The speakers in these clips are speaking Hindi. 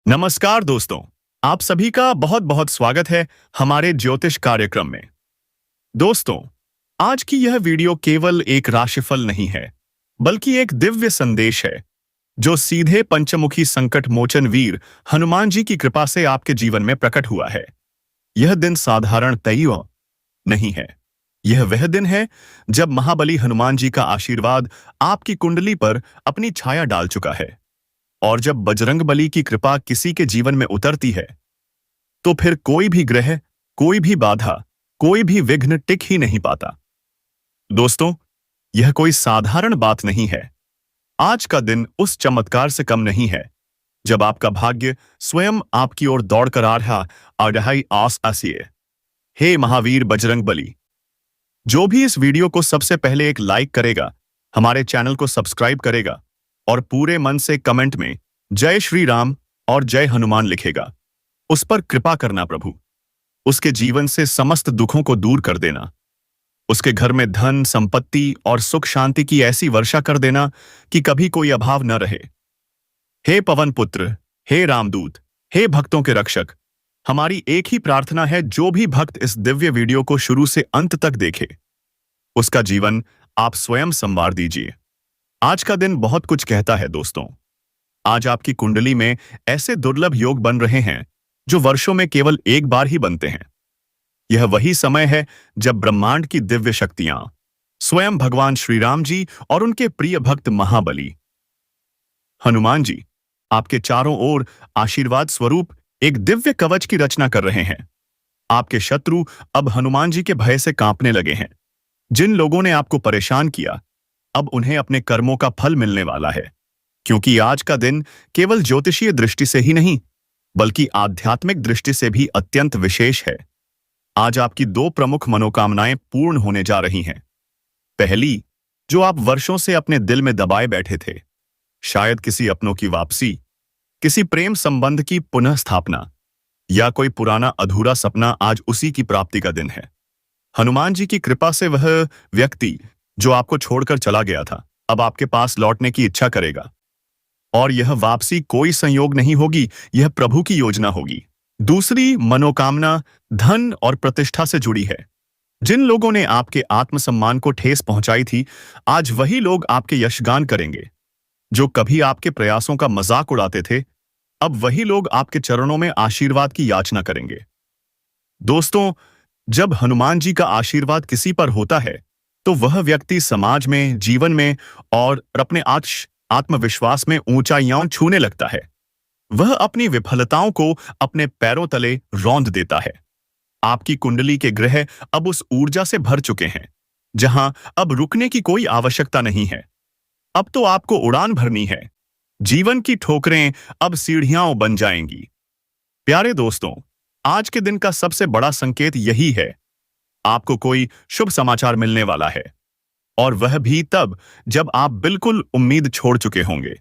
नमस्कार दोस्तों। आप सभी का बहुत बहुत स्वागत है हमारे ज्योतिष कार्यक्रम में। दोस्तों, आज की यह वीडियो केवल एक राशिफल नहीं है, बल्कि एक दिव्य संदेश है जो सीधे पंचमुखी संकट मोचन वीर हनुमान जी की कृपा से आपके जीवन में प्रकट हुआ है। यह दिन साधारण तय नहीं है। यह वह दिन है जब महाबली हनुमान जी का आशीर्वाद आपकी कुंडली पर अपनी छाया डाल चुका है। और जब बजरंगबली की कृपा किसी के जीवन में उतरती है, तो फिर कोई भी ग्रह, कोई भी बाधा, कोई भी विघ्न टिक ही नहीं पाता। दोस्तों, यह कोई साधारण बात नहीं है। आज का दिन उस चमत्कार से कम नहीं है जब आपका भाग्य स्वयं आपकी ओर दौड़कर आ रहा आस आसिए। हे महावीर बजरंगबली, जो भी इस वीडियो को सबसे पहले एक लाइक करेगा, हमारे चैनल को सब्सक्राइब करेगा और पूरे मन से कमेंट में जय श्री राम और जय हनुमान लिखेगा, उस पर कृपा करना प्रभु। उसके जीवन से समस्त दुखों को दूर कर देना। उसके घर में धन, संपत्ति और सुख शांति की ऐसी वर्षा कर देना कि कभी कोई अभाव न रहे। हे पवन पुत्र, हे रामदूत, हे भक्तों के रक्षक, हमारी एक ही प्रार्थना है, जो भी भक्त इस दिव्य वीडियो को शुरू से अंत तक देखे, उसका जीवन आप स्वयं संवार दीजिए। आज का दिन बहुत कुछ कहता है दोस्तों। आज आपकी कुंडली में ऐसे दुर्लभ योग बन रहे हैं जो वर्षों में केवल एक बार ही बनते हैं। यह वही समय है जब ब्रह्मांड की दिव्य शक्तियां, स्वयं भगवान श्री राम जी और उनके प्रिय भक्त महाबली हनुमान जी आपके चारों ओर आशीर्वाद स्वरूप एक दिव्य कवच की रचना कर रहे हैं। आपके शत्रु अब हनुमान जी के भय से कांपने लगे हैं। जिन लोगों ने आपको परेशान किया, अब उन्हें अपने कर्मों का फल मिलने वाला है, क्योंकि आज का दिन केवल ज्योतिषीय दृष्टि से ही नहीं, बल्कि आध्यात्मिक दृष्टि से भी अत्यंत विशेष है। आज आपकी दो प्रमुख मनोकामनाएं पूर्ण होने जा रही हैं। पहली, जो आप वर्षों से अपने दिल में दबाए बैठे थे, शायद किसी अपनों की वापसी, किसी प्रेम संबंध की पुनः स्थापना या कोई पुराना अधूरा सपना, आज उसी की प्राप्ति का दिन है। हनुमान जी की कृपा से वह व्यक्ति जो आपको छोड़कर चला गया था, अब आपके पास लौटने की इच्छा करेगा। और यह वापसी कोई संयोग नहीं होगी, यह प्रभु की योजना होगी। दूसरी मनोकामना धन और प्रतिष्ठा से जुड़ी है। जिन लोगों ने आपके आत्मसम्मान को ठेस पहुंचाई थी, आज वही लोग आपके यशगान करेंगे। जो कभी आपके प्रयासों का मजाक उड़ाते थे, अब वही लोग आपके चरणों में आशीर्वाद की याचना करेंगे। दोस्तों, जब हनुमान जी का आशीर्वाद किसी पर होता है, तो वह व्यक्ति समाज में, जीवन में और अपने आत्मविश्वास में ऊंचाइयां छूने लगता है। वह अपनी विफलताओं को अपने पैरों तले रौंद देता है। आपकी कुंडली के ग्रह अब उस ऊर्जा से भर चुके हैं जहां अब रुकने की कोई आवश्यकता नहीं है। अब तो आपको उड़ान भरनी है। जीवन की ठोकरें अब सीढ़ियां बन जाएंगी। प्यारे दोस्तों, आज के दिन का सबसे बड़ा संकेत यही है। आपको कोई शुभ समाचार मिलने वाला है, और वह भी तब जब आप बिल्कुल उम्मीद छोड़ चुके होंगे।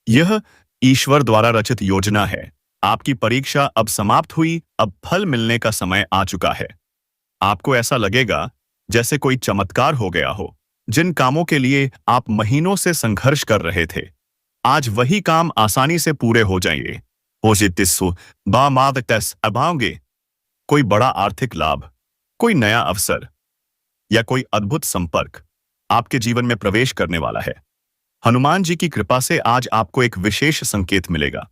यह ईश्वर द्वारा रचित योजना है। आपकी परीक्षा अब समाप्त हुई, अब फल मिलने का समय आ चुका है। आपको ऐसा लगेगा जैसे कोई चमत्कार हो गया हो। जिन कामों के लिए आप महीनों से संघर्ष कर रहे थे, आज वही काम आसानी से पूरे हो जाएंगे। अभाओगे कोई बड़ा आर्थिक लाभ, कोई नया अवसर या कोई अद्भुत संपर्क आपके जीवन में प्रवेश करने वाला है। हनुमान जी की कृपा से आज आपको एक विशेष संकेत मिलेगा।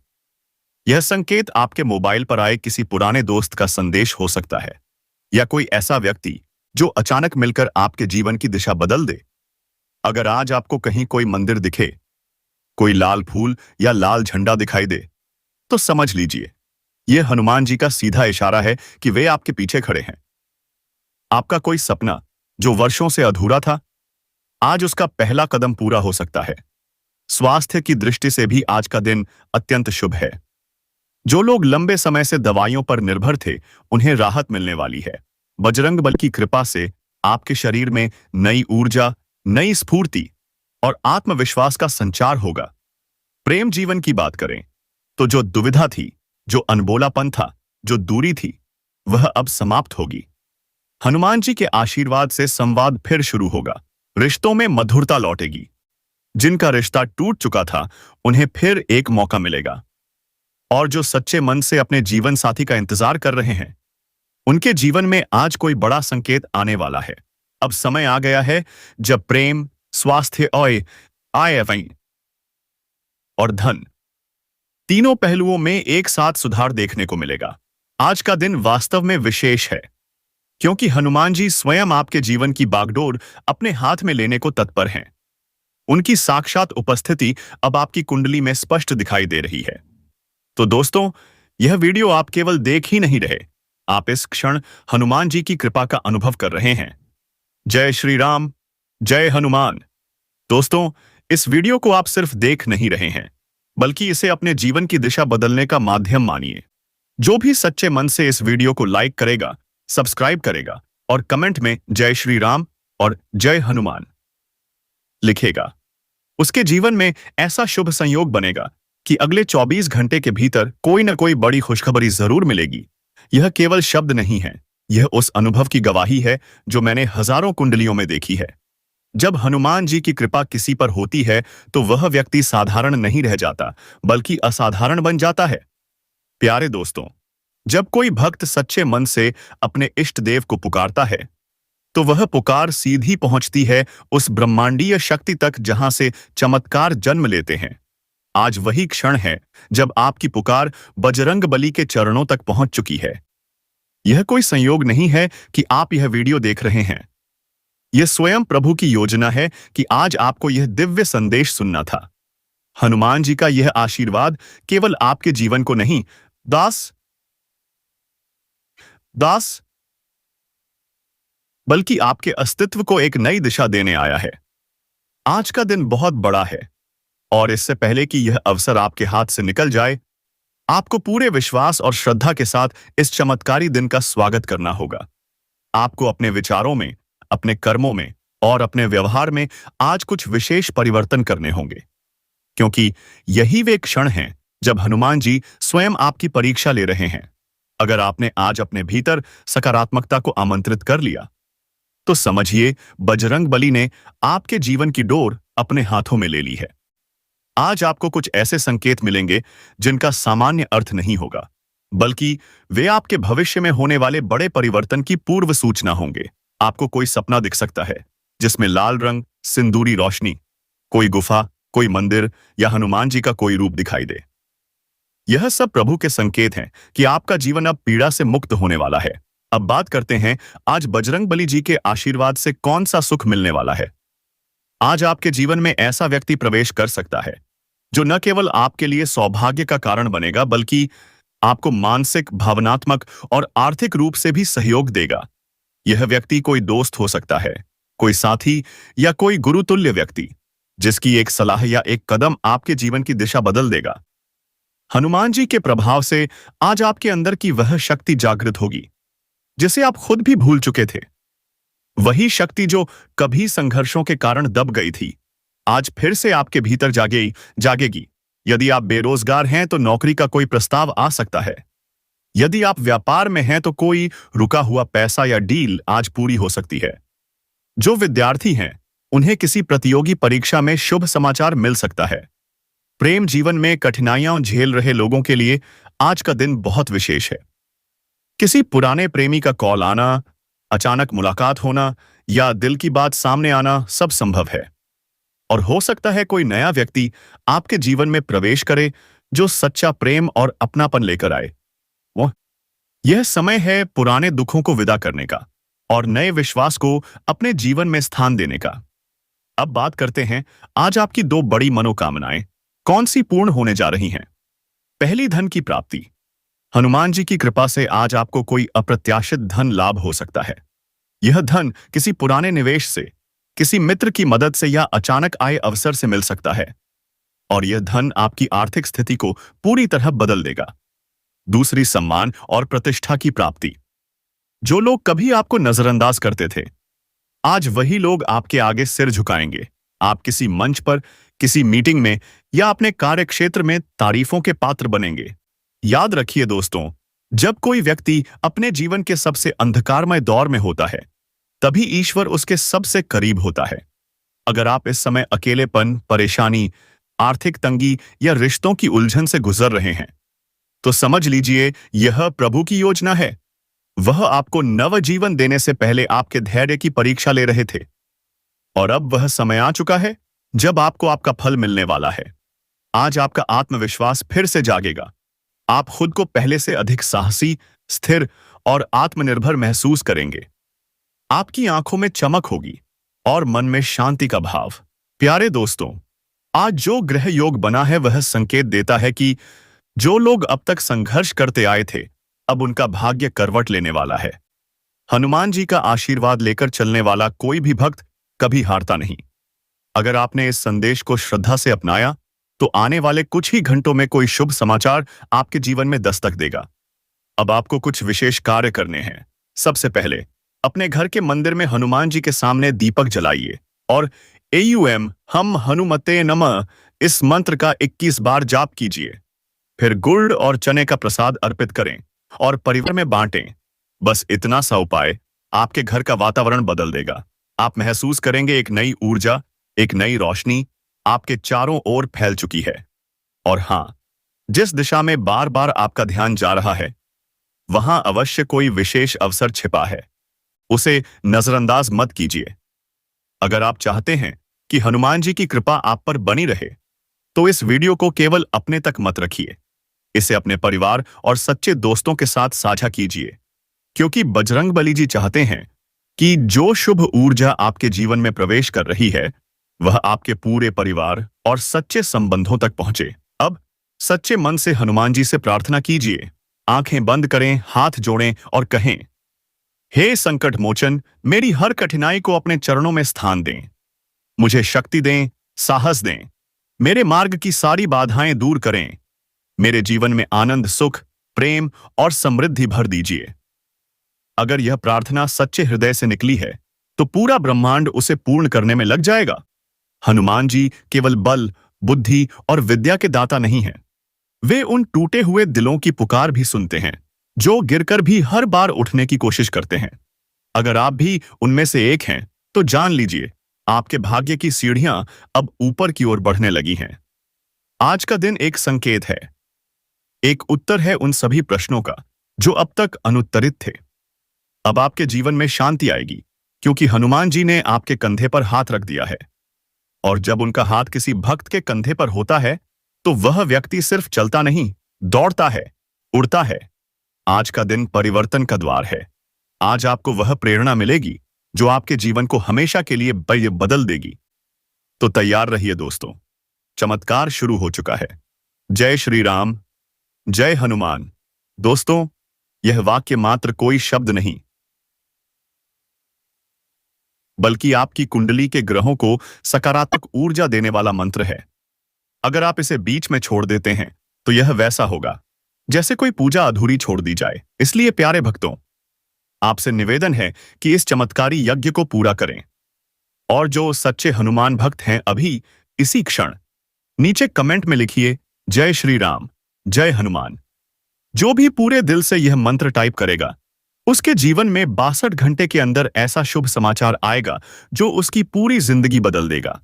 यह संकेत आपके मोबाइल पर आए किसी पुराने दोस्त का संदेश हो सकता है, या कोई ऐसा व्यक्ति जो अचानक मिलकर आपके जीवन की दिशा बदल दे। अगर आज आपको कहीं कोई मंदिर दिखे, कोई लाल फूल या लाल झंडा दिखाई दे, तो समझ लीजिए यह हनुमान जी का सीधा इशारा है कि वे आपके पीछे खड़े हैं। आपका कोई सपना जो वर्षों से अधूरा था, आज उसका पहला कदम पूरा हो सकता है। स्वास्थ्य की दृष्टि से भी आज का दिन अत्यंत शुभ है। जो लोग लंबे समय से दवाइयों पर निर्भर थे, उन्हें राहत मिलने वाली है। बजरंगबली की कृपा से आपके शरीर में नई ऊर्जा, नई स्फूर्ति और आत्मविश्वास का संचार होगा। प्रेम जीवन की बात करें तो जो दुविधा थी, जो अनबोलापन था, जो दूरी थी, वह अब समाप्त होगी। हनुमान जी के आशीर्वाद से संवाद फिर शुरू होगा। रिश्तों में मधुरता लौटेगी। जिनका रिश्ता टूट चुका था, उन्हें फिर एक मौका मिलेगा। और जो सच्चे मन से अपने जीवन साथी का इंतजार कर रहे हैं, उनके जीवन में आज कोई बड़ा संकेत आने वाला है। अब समय आ गया है जब प्रेम, स्वास्थ्य और आय और धन तीनों पहलुओं में एक साथ सुधार देखने को मिलेगा। आज का दिन वास्तव में विशेष है, क्योंकि हनुमान जी स्वयं आपके जीवन की बागडोर अपने हाथ में लेने को तत्पर हैं। उनकी साक्षात उपस्थिति अब आपकी कुंडली में स्पष्ट दिखाई दे रही है। तो दोस्तों, यह वीडियो आप केवल देख ही नहीं रहे, आप इस क्षण हनुमान जी की कृपा का अनुभव कर रहे हैं। जय श्री राम, जय हनुमान। दोस्तों, इस वीडियो को आप सिर्फ देख नहीं रहे हैं, बल्कि इसे अपने जीवन की दिशा बदलने का माध्यम मानिए। जो भी सच्चे मन से इस वीडियो को लाइक करेगा, सब्सक्राइब करेगा और कमेंट में जय श्री राम और जय हनुमान लिखेगा, उसके जीवन में ऐसा शुभ संयोग बनेगा कि अगले 24 घंटे के भीतर कोई न कोई बड़ी खुशखबरी जरूर मिलेगी। यह केवल शब्द नहीं है, यह उस अनुभव की गवाही है जो मैंने हजारों कुंडलियों में देखी है। जब हनुमान जी की कृपा किसी पर होती है तो वह व्यक्ति साधारण नहीं रह जाता, बल्कि असाधारण बन जाता है। प्यारे दोस्तों, जब कोई भक्त सच्चे मन से अपने इष्ट देव को पुकारता है, तो वह पुकार सीधी पहुंचती है उस ब्रह्मांडीय शक्ति तक जहां से चमत्कार जन्म लेते हैं। आज वही क्षण है जब आपकी पुकार बजरंगबली के चरणों तक पहुंच चुकी है। यह कोई संयोग नहीं है कि आप यह वीडियो देख रहे हैं। यह स्वयं प्रभु की योजना है कि आज आपको यह दिव्य संदेश सुनना था। हनुमान जी का यह आशीर्वाद केवल आपके जीवन को नहीं, दास बल्कि आपके अस्तित्व को एक नई दिशा देने आया है। आज का दिन बहुत बड़ा है, और इससे पहले कि यह अवसर आपके हाथ से निकल जाए, आपको पूरे विश्वास और श्रद्धा के साथ इस चमत्कारी दिन का स्वागत करना होगा। आपको अपने विचारों में, अपने कर्मों में और अपने व्यवहार में आज कुछ विशेष परिवर्तन करने होंगे, क्योंकि यही वे क्षण हैं जब हनुमान जी स्वयं आपकी परीक्षा ले रहे हैं। अगर आपने आज अपने भीतर सकारात्मकता को आमंत्रित कर लिया, तो समझिए बजरंगबली ने आपके जीवन की डोर अपने हाथों में ले ली है। आज आपको कुछ ऐसे संकेत मिलेंगे जिनका सामान्य अर्थ नहीं होगा, बल्कि वे आपके भविष्य में होने वाले बड़े परिवर्तन की पूर्व सूचना होंगे। आपको कोई सपना दिख सकता है जिसमें लाल रंग, सिंदूरी रोशनी, कोई गुफा, कोई मंदिर या हनुमान जी का कोई रूप दिखाई दे। यह सब प्रभु के संकेत हैं कि आपका जीवन अब पीड़ा से मुक्त होने वाला है। अब बात करते हैं आज बजरंगबली जी के आशीर्वाद से कौन सा सुख मिलने वाला है। आज आपके जीवन में ऐसा व्यक्ति प्रवेश कर सकता है जो न केवल आपके लिए सौभाग्य का कारण बनेगा, बल्कि आपको मानसिक, भावनात्मक और आर्थिक रूप से भी सहयोग देगा। यह व्यक्ति कोई दोस्त हो सकता है, कोई साथी या कोई गुरुतुल्य व्यक्ति, जिसकी एक सलाह या एक कदम आपके जीवन की दिशा बदल देगा। हनुमान जी के प्रभाव से आज आपके अंदर की वह शक्ति जागृत होगी जिसे आप खुद भी भूल चुके थे। वही शक्ति जो कभी संघर्षों के कारण दब गई थी, आज फिर से आपके भीतर जागेगी। यदि आप बेरोजगार हैं तो नौकरी का कोई प्रस्ताव आ सकता है। यदि आप व्यापार में हैं तो कोई रुका हुआ पैसा या डील आज पूरी हो सकती है। जो विद्यार्थी हैं, उन्हें किसी प्रतियोगी परीक्षा में शुभ समाचार मिल सकता है। प्रेम जीवन में कठिनाइयां झेल रहे लोगों के लिए आज का दिन बहुत विशेष है। किसी पुराने प्रेमी का कॉल आना, अचानक मुलाकात होना या दिल की बात सामने आना सब संभव है। और हो सकता है कोई नया व्यक्ति आपके जीवन में प्रवेश करे जो सच्चा प्रेम और अपनापन लेकर आए। यह समय है पुराने दुखों को विदा करने का और नए विश्वास को अपने जीवन में स्थान देने का। अब बात करते हैं आज आपकी दो बड़ी मनोकामनाएं कौन सी पूर्ण होने जा रही हैं। पहली, धन की प्राप्ति। हनुमान जी की कृपा से आज आपको कोई अप्रत्याशित धन लाभ हो सकता है। यह धन किसी पुराने निवेश से, किसी मित्र की मदद से या अचानक आए अवसर से मिल सकता है, और यह धन आपकी आर्थिक स्थिति को पूरी तरह बदल देगा। दूसरी, सम्मान और प्रतिष्ठा की प्राप्ति। जो लोग कभी आपको नजरअंदाज करते थे, आज वही लोग आपके आगे सिर झुकाएंगे। आप किसी मंच पर, किसी मीटिंग में या अपने कार्य क्षेत्र में तारीफों के पात्र बनेंगे। याद रखिए दोस्तों, जब कोई व्यक्ति अपने जीवन के सबसे अंधकारमय दौर में होता है, तभी ईश्वर उसके सबसे करीब होता है। अगर आप इस समय अकेलेपन, परेशानी, आर्थिक तंगी या रिश्तों की उलझन से गुजर रहे हैं, तो समझ लीजिए यह प्रभु की योजना है। वह आपको नव जीवन देने से पहले आपके धैर्य की परीक्षा ले रहे थे, और अब वह समय आ चुका है जब आपको आपका फल मिलने वाला है। आज आपका आत्मविश्वास फिर से जागेगा। आप खुद को पहले से अधिक साहसी, स्थिर और आत्मनिर्भर महसूस करेंगे। आपकी आंखों में चमक होगी और मन में शांति का भाव। प्यारे दोस्तों, आज जो ग्रह योग बना है वह संकेत देता है कि जो लोग अब तक संघर्ष करते आए थे, अब उनका भाग्य करवट लेने वाला है। हनुमान जी का आशीर्वाद लेकर चलने वाला कोई भी भक्त कभी हारता नहीं। अगर आपने इस संदेश को श्रद्धा से अपनाया, तो आने वाले कुछ ही घंटों में कोई शुभ समाचार आपके जीवन में दस्तक देगा। अब आपको कुछ विशेष कार्य करने हैं। सबसे पहले अपने घर के मंदिर में हनुमान जी के सामने दीपक जलाइए और एयूएम हम हनुमते नमः इस मंत्र का 21 बार जाप कीजिए। फिर गुड़ और चने का प्रसाद अर्पित करें और परिवार में बांटें। बस इतना सा उपाय आपके घर का वातावरण बदल देगा। आप महसूस करेंगे एक नई ऊर्जा, एक नई रोशनी आपके चारों ओर फैल चुकी है। और हाँ, जिस दिशा में बार बार आपका ध्यान जा रहा है, वहां अवश्य कोई विशेष अवसर छिपा है। उसे नजरअंदाज मत कीजिए। अगर आप चाहते हैं कि हनुमान जी की कृपा आप पर बनी रहे, तो इस वीडियो को केवल अपने तक मत रखिए। इसे अपने परिवार और सच्चे दोस्तों के साथ साझा कीजिए, क्योंकि बजरंगबली जी चाहते हैं कि जो शुभ ऊर्जा आपके जीवन में प्रवेश कर रही है, वह आपके पूरे परिवार और सच्चे संबंधों तक पहुंचे। अब सच्चे मन से हनुमान जी से प्रार्थना कीजिए। आंखें बंद करें, हाथ जोड़ें और कहें, हे संकट मोचन, मेरी हर कठिनाई को अपने चरणों में स्थान दें। मुझे शक्ति दें, साहस दें। मेरे मार्ग की सारी बाधाएं दूर करें। मेरे जीवन में आनंद, सुख, प्रेम और समृद्धि भर दीजिए। अगर यह प्रार्थना सच्चे हृदय से निकली है, तो पूरा ब्रह्मांड उसे पूर्ण करने में लग जाएगा। हनुमान जी केवल बल, बुद्धि और विद्या के दाता नहीं हैं। वे उन टूटे हुए दिलों की पुकार भी सुनते हैं, जो गिरकर भी हर बार उठने की कोशिश करते हैं। अगर आप भी उनमें से एक हैं, तो जान लीजिए आपके भाग्य की सीढ़ियां अब ऊपर की ओर बढ़ने लगी हैं। आज का दिन एक संकेत है, एक उत्तर है उन सभी प्रश्नों का जो अब तक अनुत्तरित थे। अब आपके जीवन में शांति आएगी, क्योंकि हनुमान जी ने आपके कंधे पर हाथ रख दिया है। और जब उनका हाथ किसी भक्त के कंधे पर होता है, तो वह व्यक्ति सिर्फ चलता नहीं, दौड़ता है, उड़ता है। आज का दिन परिवर्तन का द्वार है। आज आपको वह प्रेरणा मिलेगी जो आपके जीवन को हमेशा के लिए बदल देगी। तो तैयार रहिए दोस्तों, चमत्कार शुरू हो चुका है। जय श्री राम, जय हनुमान। दोस्तों, यह वाक्य मात्र कोई शब्द नहीं, बल्कि आपकी कुंडली के ग्रहों को सकारात्मक ऊर्जा देने वाला मंत्र है। अगर आप इसे बीच में छोड़ देते हैं, तो यह वैसा होगा जैसे कोई पूजा अधूरी छोड़ दी जाए। इसलिए प्यारे भक्तों, आपसे निवेदन है कि इस चमत्कारी यज्ञ को पूरा करें। और जो सच्चे हनुमान भक्त हैं, अभी इसी क्षण नीचे कमेंट में लिखिए, जय श्री राम, जय हनुमान। जो भी पूरे दिल से यह मंत्र टाइप करेगा, उसके जीवन में 62 घंटे के अंदर ऐसा शुभ समाचार आएगा जो उसकी पूरी जिंदगी बदल देगा।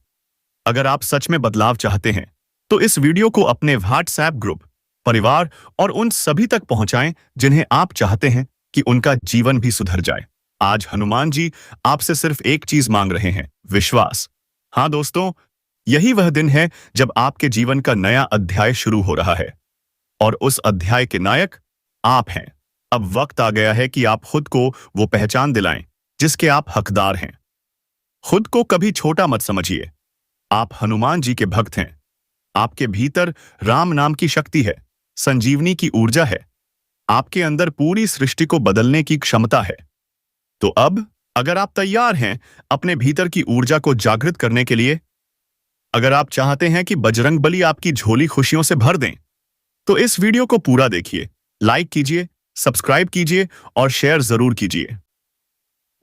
अगर आप सच में बदलाव चाहते हैं, तो इस वीडियो को अपने व्हाट्सएप ग्रुप, परिवार और उन सभी तक पहुंचाएं जिन्हें आप चाहते हैं कि उनका जीवन भी सुधर जाए। आज हनुमान जी आपसे सिर्फ एक चीज मांग रहे हैं, विश्वास। हाँ दोस्तों, यही वह दिन है जब आपके जीवन का नया अध्याय शुरू हो रहा है, और उस अध्याय के नायक आप हैं। अब वक्त आ गया है कि आप खुद को वो पहचान दिलाएं जिसके आप हकदार हैं। खुद को कभी छोटा मत समझिए। आप हनुमान जी के भक्त हैं। आपके भीतर राम नाम की शक्ति है, संजीवनी की ऊर्जा है। आपके अंदर पूरी सृष्टि को बदलने की क्षमता है। तो अब अगर आप तैयार हैं अपने भीतर की ऊर्जा को जागृत करने के लिए, अगर आप चाहते हैं कि बजरंगबली आपकी झोली खुशियों से भर दें, तो इस वीडियो को पूरा देखिए, लाइक कीजिए, सब्सक्राइब कीजिए और शेयर जरूर कीजिए।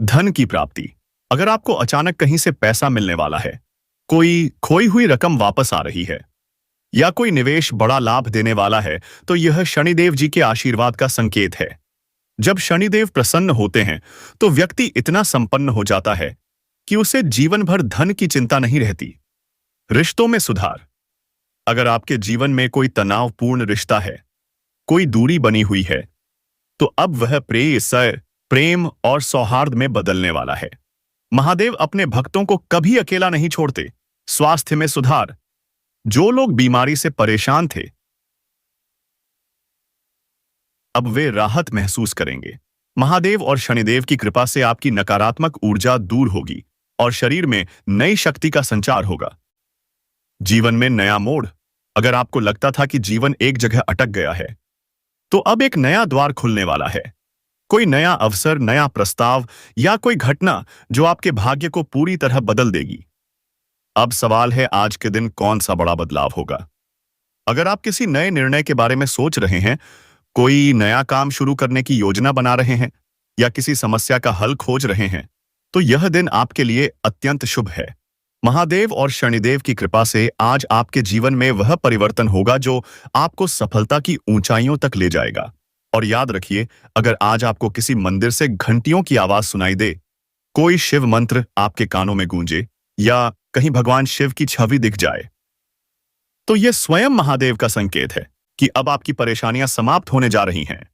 धन की प्राप्ति। अगर आपको अचानक कहीं से पैसा मिलने वाला है, कोई खोई हुई रकम वापस आ रही है, या कोई निवेश बड़ा लाभ देने वाला है, तो यह शनिदेव जी के आशीर्वाद का संकेत है। जब शनिदेव प्रसन्न होते हैं, तो व्यक्ति इतना संपन्न हो जाता है कि उसे जीवन भर धन की चिंता नहीं रहती। रिश्तों में सुधार। अगर आपके जीवन में कोई तनावपूर्ण रिश्ता है, कोई दूरी बनी हुई है, तो अब वह प्रेम और सौहार्द में बदलने वाला है। महादेव अपने भक्तों को कभी अकेला नहीं छोड़ते। स्वास्थ्य में सुधार। जो लोग बीमारी से परेशान थे, अब वे राहत महसूस करेंगे। महादेव और शनिदेव की कृपा से आपकी नकारात्मक ऊर्जा दूर होगी और शरीर में नई शक्ति का संचार होगा। जीवन में नया मोड़। अगर आपको लगता था कि जीवन एक जगह अटक गया है, तो अब एक नया द्वार खुलने वाला है। कोई नया अवसर, नया प्रस्ताव या कोई घटना जो आपके भाग्य को पूरी तरह बदल देगी। अब सवाल है, आज के दिन कौन सा बड़ा बदलाव होगा? अगर आप किसी नए निर्णय के बारे में सोच रहे हैं, कोई नया काम शुरू करने की योजना बना रहे हैं या किसी समस्या का हल खोज रहे हैं, तो यह दिन आपके लिए अत्यंत शुभ है। महादेव और शनिदेव की कृपा से आज आपके जीवन में वह परिवर्तन होगा जो आपको सफलता की ऊंचाइयों तक ले जाएगा। और याद रखिए, अगर आज आपको किसी मंदिर से घंटियों की आवाज सुनाई दे, कोई शिव मंत्र आपके कानों में गूंजे या कहीं भगवान शिव की छवि दिख जाए, तो यह स्वयं महादेव का संकेत है कि अब आपकी परेशानियां समाप्त होने जा रही हैं।